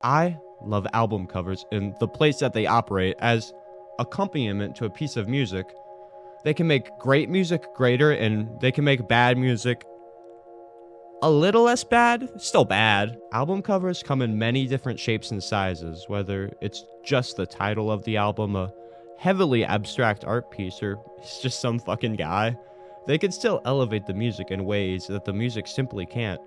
I love album covers in the place that they operate as accompaniment to a piece of music. They can make great music greater, and they can make bad music a little less bad, still bad. Album covers come in many different shapes and sizes, whether it's just the title of the album, a heavily abstract art piece, or it's just some fucking guy. They can still elevate the music in ways that the music simply can't.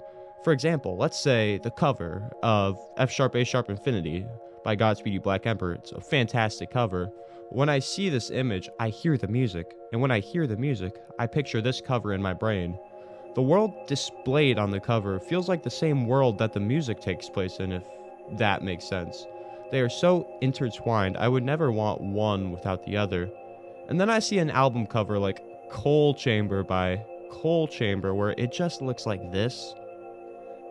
For example, let's say the cover of F sharp A sharp Infinity by Godspeed You Black Emperor. It's a fantastic cover. When I see this image, I hear the music, and when I hear the music, I picture this cover in my brain. The world displayed on the cover feels like the same world that the music takes place in, if that makes sense. They are so intertwined, I would never want one without the other. And then I see an album cover like Coal Chamber by Coal Chamber, where it just looks like this.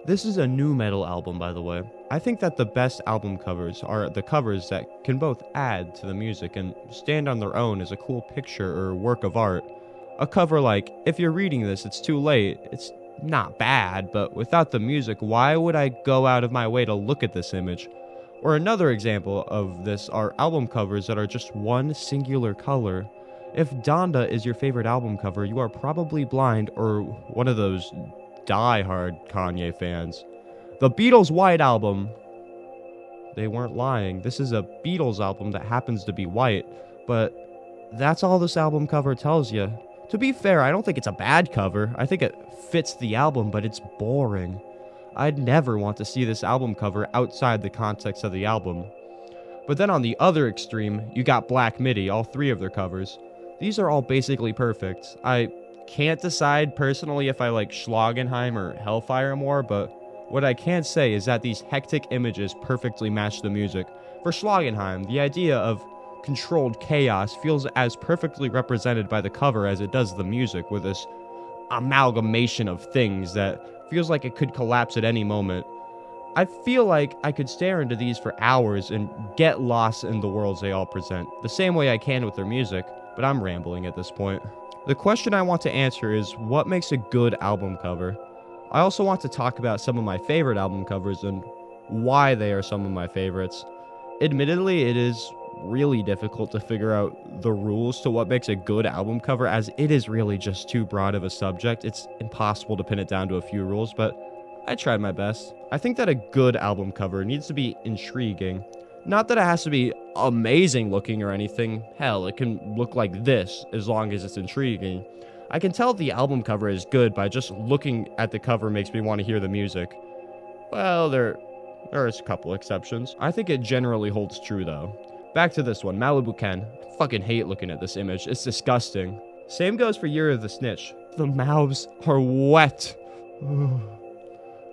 This is a nu metal album, by the way. I think that the best album covers are the covers that can both add to the music and stand on their own as a cool picture or work of art. A cover like, if you're reading this, it's too late. It's not bad, but without the music, why would I go out of my way to look at this image? Or another example of this are album covers that are just one singular color. If Donda is your favorite album cover, you are probably blind or one of those die-hard Kanye fans. The Beatles' White Album. They weren't lying. This is a Beatles album that happens to be white, but that's all this album cover tells you. To be fair, I don't think it's a bad cover. I think it fits the album, but it's boring. I'd never want to see this album cover outside the context of the album. But then on the other extreme, you got Black Midi, all three of their covers. These are all basically perfect. I can't decide personally if I like Schlagenheim or Hellfire more, but what I can say is that these hectic images perfectly match the music. For Schlagenheim, the idea of controlled chaos feels as perfectly represented by the cover as it does the music, with this amalgamation of things that feels like it could collapse at any moment. I feel like I could stare into these for hours and get lost in the worlds they all present, the same way I can with their music, but I'm rambling at this point. The question I want to answer is, what makes a good album cover? I also want to talk about some of my favorite album covers and why they are some of my favorites. Admittedly, it is really difficult to figure out the rules to what makes a good album cover, as it is really just too broad of a subject. It's impossible to pin it down to a few rules, but I tried my best. I think that a good album cover needs to be intriguing. Not that it has to be amazing looking or anything. Hell, it can look like this as long as it's intriguing. I can tell the album cover is good by just looking at the cover makes me want to hear the music. Well, there's a couple exceptions. I think it generally holds true though. Back to this one, Malibu Ken. I fucking hate looking at this image. It's disgusting. Same goes for Year of the Snitch. The mouths are wet.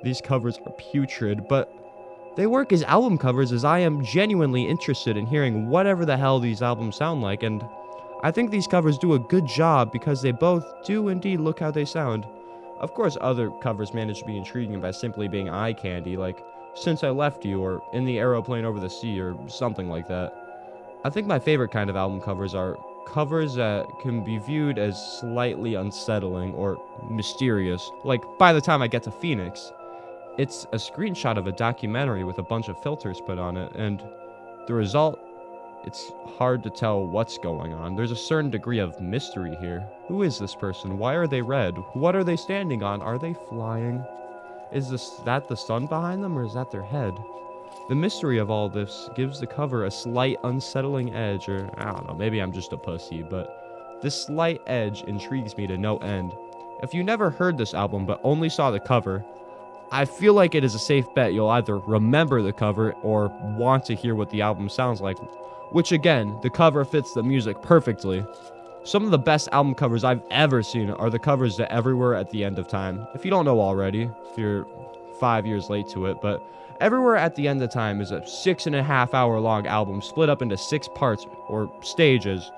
These covers are putrid, but they work as album covers as I am genuinely interested in hearing whatever the hell these albums sound like, and I think these covers do a good job because they both do indeed look how they sound. Of course, other covers manage to be intriguing by simply being eye candy, like Since I Left You or In the Aeroplane Over the Sea or something like that. I think my favorite kind of album covers are covers that can be viewed as slightly unsettling or mysterious, like By the Time I Get to Phoenix. It's a screenshot of a documentary with a bunch of filters put on it, and the result, it's hard to tell what's going on. There's a certain degree of mystery here. Who is this person? Why are they red? What are they standing on? Are they flying? Is that the sun behind them, or is that their head? The mystery of all this gives the cover a slight unsettling edge, or I don't know, maybe I'm just a pussy, but this slight edge intrigues me to no end. If you never heard this album but only saw the cover, I feel like it is a safe bet you'll either remember the cover or want to hear what the album sounds like, which again, the cover fits the music perfectly. Some of the best album covers I've ever seen are the covers to Everywhere at the End of Time. If you don't know already, if you're 5 years late to it, but Everywhere at the End of Time is a 6.5 hour long album split up into 6 parts or stages,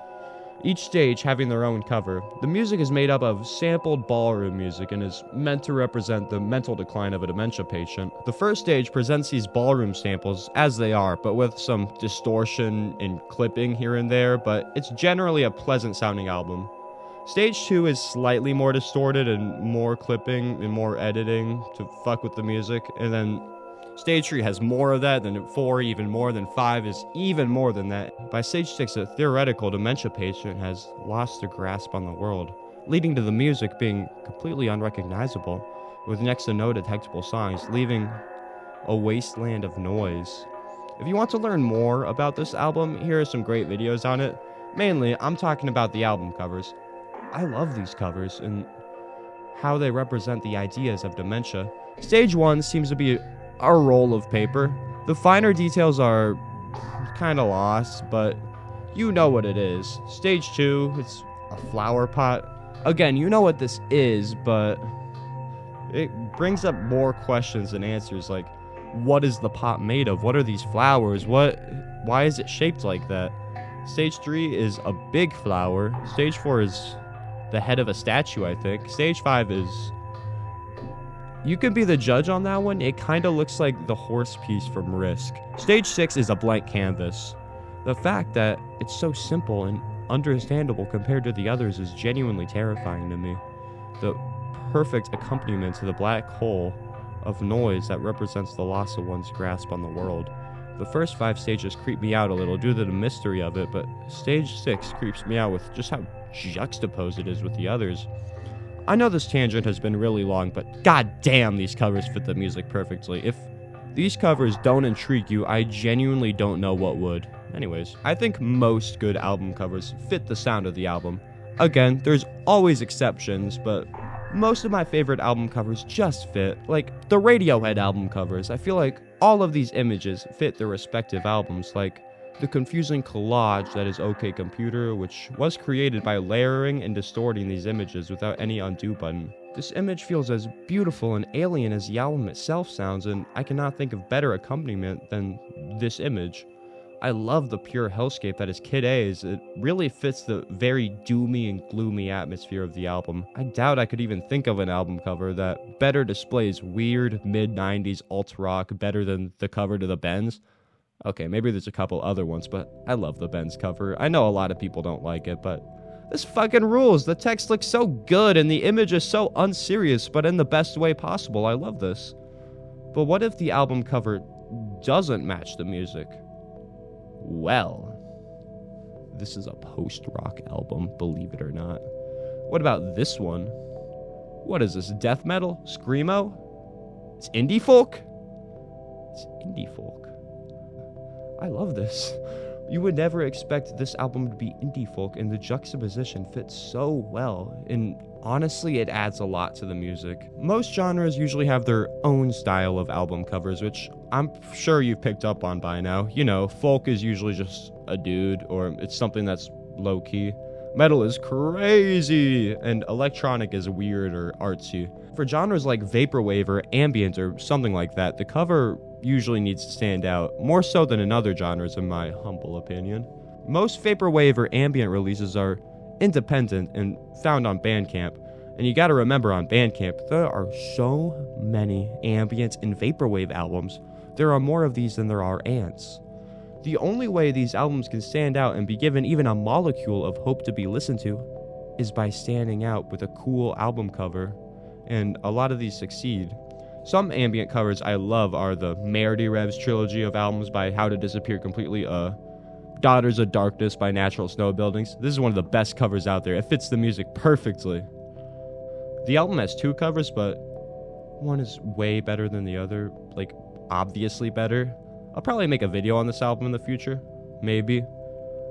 each stage having their own cover. The music is made up of sampled ballroom music and is meant to represent the mental decline of a dementia patient. The first stage presents these ballroom samples as they are, but with some distortion and clipping here and there, but it's generally a pleasant sounding album. Stage 2 is slightly more distorted and more clipping and more editing to fuck with the music, and then Stage 3 has more of that, then 4 even more, then 5 is even more than that. By stage 6, a theoretical dementia patient has lost their grasp on the world, leading to the music being completely unrecognizable, with next to no detectable songs, leaving a wasteland of noise. If you want to learn more about this album, here are some great videos on it. Mainly, I'm talking about the album covers. I love these covers and how they represent the ideas of dementia. Stage 1 seems to be a roll of paper. The finer details are kind of lost, but you know what it is. Stage 2, it's a flower pot. Again, you know what this is, but it brings up more questions than answers, like, what is the pot made of? What are these flowers? Why is it shaped like that? Stage 3 is a big flower. Stage 4 is the head of a statue, I think. Stage 5 is... You can be the judge on that one. It kind of looks like the horse piece from Risk. Stage 6 is a blank canvas. The fact that it's so simple and understandable compared to the others is genuinely terrifying to me. The perfect accompaniment to the black hole of noise that represents the loss of one's grasp on the world. The first 5 stages creep me out a little due to the mystery of it, but stage 6 creeps me out with just how juxtaposed it is with the others. I know this tangent has been really long, but goddamn, these covers fit the music perfectly. If these covers don't intrigue you, I genuinely don't know what would. Anyways, I think most good album covers fit the sound of the album. Again, there's always exceptions, but most of my favorite album covers just fit. Like the Radiohead album covers, I feel like all of these images fit their respective albums, like the confusing collage that is OK Computer, which was created by layering and distorting these images without any undo button. This image feels as beautiful and alien as the album itself sounds, and I cannot think of better accompaniment than this image. I love the pure hellscape that is Kid A's. It really fits the very doomy and gloomy atmosphere of the album. I doubt I could even think of an album cover that better displays weird mid-90s alt-rock better than the cover to the Benz. Okay, maybe there's a couple other ones, but I love the Benz cover. I know a lot of people don't like it, but this fucking rules. The text looks so good and the image is so unserious, but in the best way possible. I love this. But what if the album cover doesn't match the music? Well, this is a post-rock album, believe it or not. What about this one? What is this, death metal? Screamo? It's indie folk? It's indie folk. I love this. You would never expect this album to be indie folk, and the juxtaposition fits so well, and honestly, it adds a lot to the music. Most genres usually have their own style of album covers, which I'm sure you've picked up on by now. You know, folk is usually just a dude, or it's something that's low-key. Metal is crazy, and electronic is weird or artsy. For genres like vaporwave or ambient or something like that, the cover usually needs to stand out, more so than in other genres in my humble opinion. Most vaporwave or ambient releases are independent and found on Bandcamp, and you gotta remember on Bandcamp, there are so many ambient and vaporwave albums. There are more of these than there are ants. The only way these albums can stand out and be given even a molecule of hope to be listened to is by standing out with a cool album cover, and a lot of these succeed. Some ambient covers I love are the Merity Revs trilogy of albums by How to Disappear Completely, Daughters of Darkness by Natural Snow Buildings. This is one of the best covers out there. It fits the music perfectly. The album has 2 covers, but one is way better than the other, like obviously better. I'll probably make a video on this album in the future, maybe.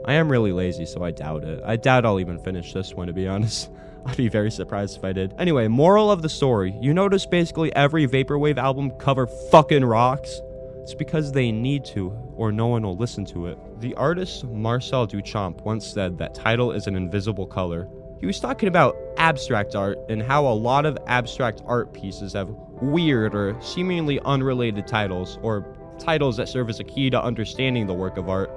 I am really lazy, so I doubt it. I doubt I'll even finish this one, to be honest. I'd be very surprised if I did. Anyway, moral of the story. You notice basically every vaporwave album cover fucking rocks? It's because they need to, or no one will listen to it. The artist Marcel Duchamp once said that title is an invisible color. He was talking about abstract art and how a lot of abstract art pieces have weird or seemingly unrelated titles, or titles that serve as a key to understanding the work of art.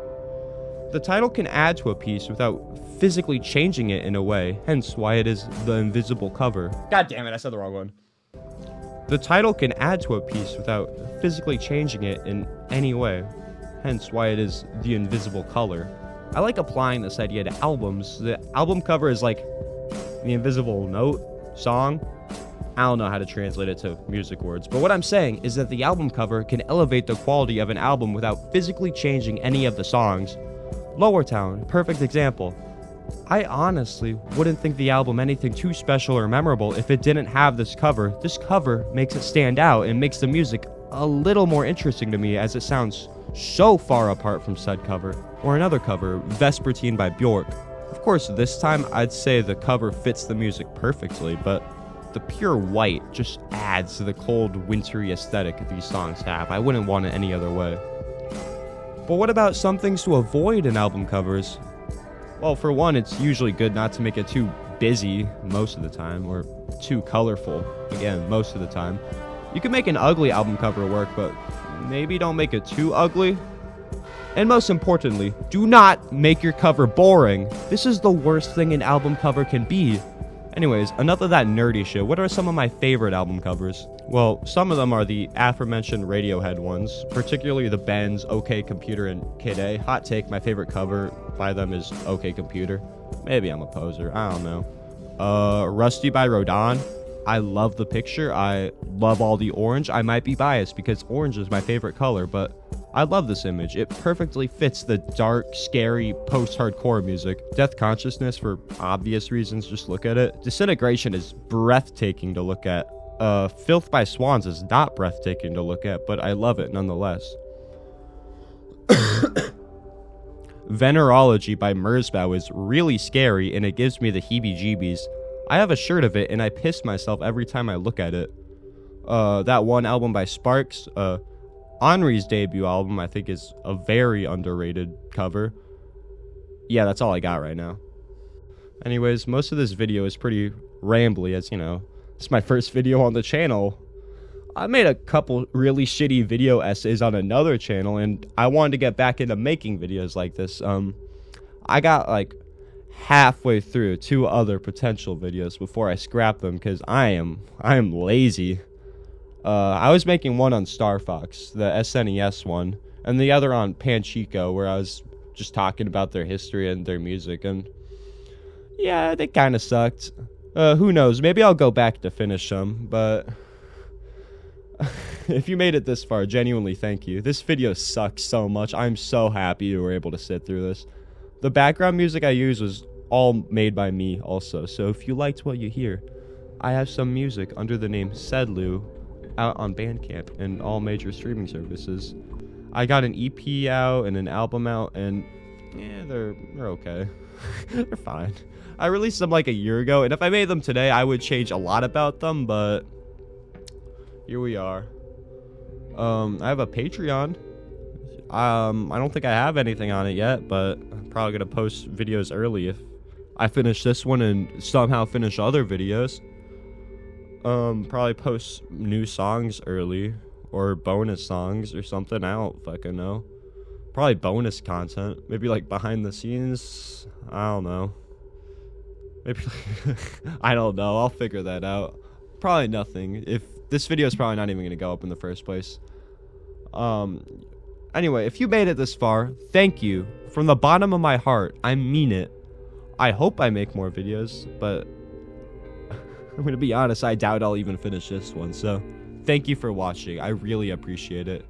The title can add to a piece without physically changing it in a way, hence why it is the invisible cover. God damn it, I said the wrong one. The title can add to a piece without physically changing it in any way, hence why it is the invisible color. I like applying this idea to albums. The album cover is like the invisible note, song. I don't know how to translate it to music words, but what I'm saying is that the album cover can elevate the quality of an album without physically changing any of the songs. Lower Town, perfect example. I honestly wouldn't think the album anything too special or memorable if it didn't have this cover. This cover makes it stand out and makes the music a little more interesting to me, as it sounds so far apart from said cover. Or another cover, Vespertine by Bjork. Of course, this time I'd say the cover fits the music perfectly, but the pure white just adds to the cold, wintry aesthetic these songs have. I wouldn't want it any other way. But what about some things to avoid in album covers? Well, for one, it's usually good not to make it too busy most of the time, or too colorful, again, most of the time. You can make an ugly album cover work, but maybe don't make it too ugly. And most importantly, do not make your cover boring. This is the worst thing an album cover can be. Anyways, enough of that nerdy shit. What are some of my favorite album covers? Well, some of them are the aforementioned Radiohead ones, particularly the Benz, OK Computer, and Kid A. Hot take, my favorite cover by them is OK Computer. Maybe I'm a poser, I don't know. Rusty by Rodin. I love the picture, I love all the orange. I might be biased because orange is my favorite color, but I love this image. It perfectly fits the dark, scary, post-hardcore music. Death Consciousness, for obvious reasons, just look at it. Disintegration is breathtaking to look at. Filth by Swans is not breathtaking to look at, but I love it nonetheless. Venerology by Merzbow is really scary, and it gives me the heebie-jeebies. I have a shirt of it, and I piss myself every time I look at it. That one album by Sparks, Henri's debut album, I think, is a very underrated cover. Yeah, that's all I got right now. Anyways, most of this video is pretty rambly, as you know, it's my first video on the channel. I made a couple really shitty video essays on another channel, and I wanted to get back into making videos like this. I got like halfway through 2 other potential videos before I scrapped them because I am lazy. I was making one on Star Fox, the SNES one, and the other on Panchico, where I was just talking about their history and their music, and yeah, they kind of sucked. Who knows, maybe I'll go back to finish them, but if you made it this far, genuinely thank you. This video sucks so much. I'm so happy you were able to sit through this. The background music I used was all made by me also, so if you liked what you hear, I have some music under the name Sedlu out on Bandcamp and all major streaming services. I got an EP out and an album out, and yeah, they're okay. They're fine. I released them like a year ago, and if I made them today, I would change a lot about them, but here we are. I have a Patreon. I don't think I have anything on it yet, but I'm probably gonna post videos early if I finish this one and somehow finish other videos. Probably post new songs early, or bonus songs or something. I don't fucking know. Probably bonus content, maybe like behind the scenes. I don't know. Maybe I don't know. I'll figure that out. Probably nothing. If this video is probably not even gonna go up in the first place. Anyway, if you made it this far, thank you from the bottom of my heart. I mean it. I hope I make more videos, but I'm gonna be honest, I doubt I'll even finish this one, so thank you for watching. I really appreciate it.